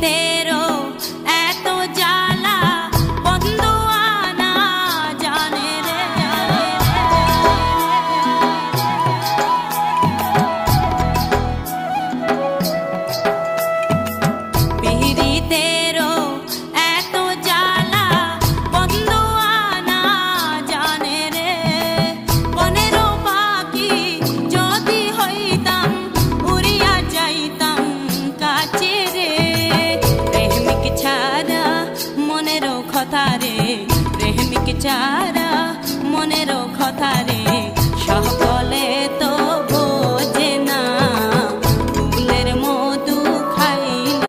তেরো এত জ্বালা বন্ধু আনা জানে রে। পিরিতেরও এত জ্বালা বন্ধু আনা জানে রে। 15 পাখি যদি হইতাম উড়িয়া যাইতাম কাছে রে। প্রেমিক ছাড়া মনেরও কথা রে, প্রেমিক ছাড়া মনেরও কথা রে। সব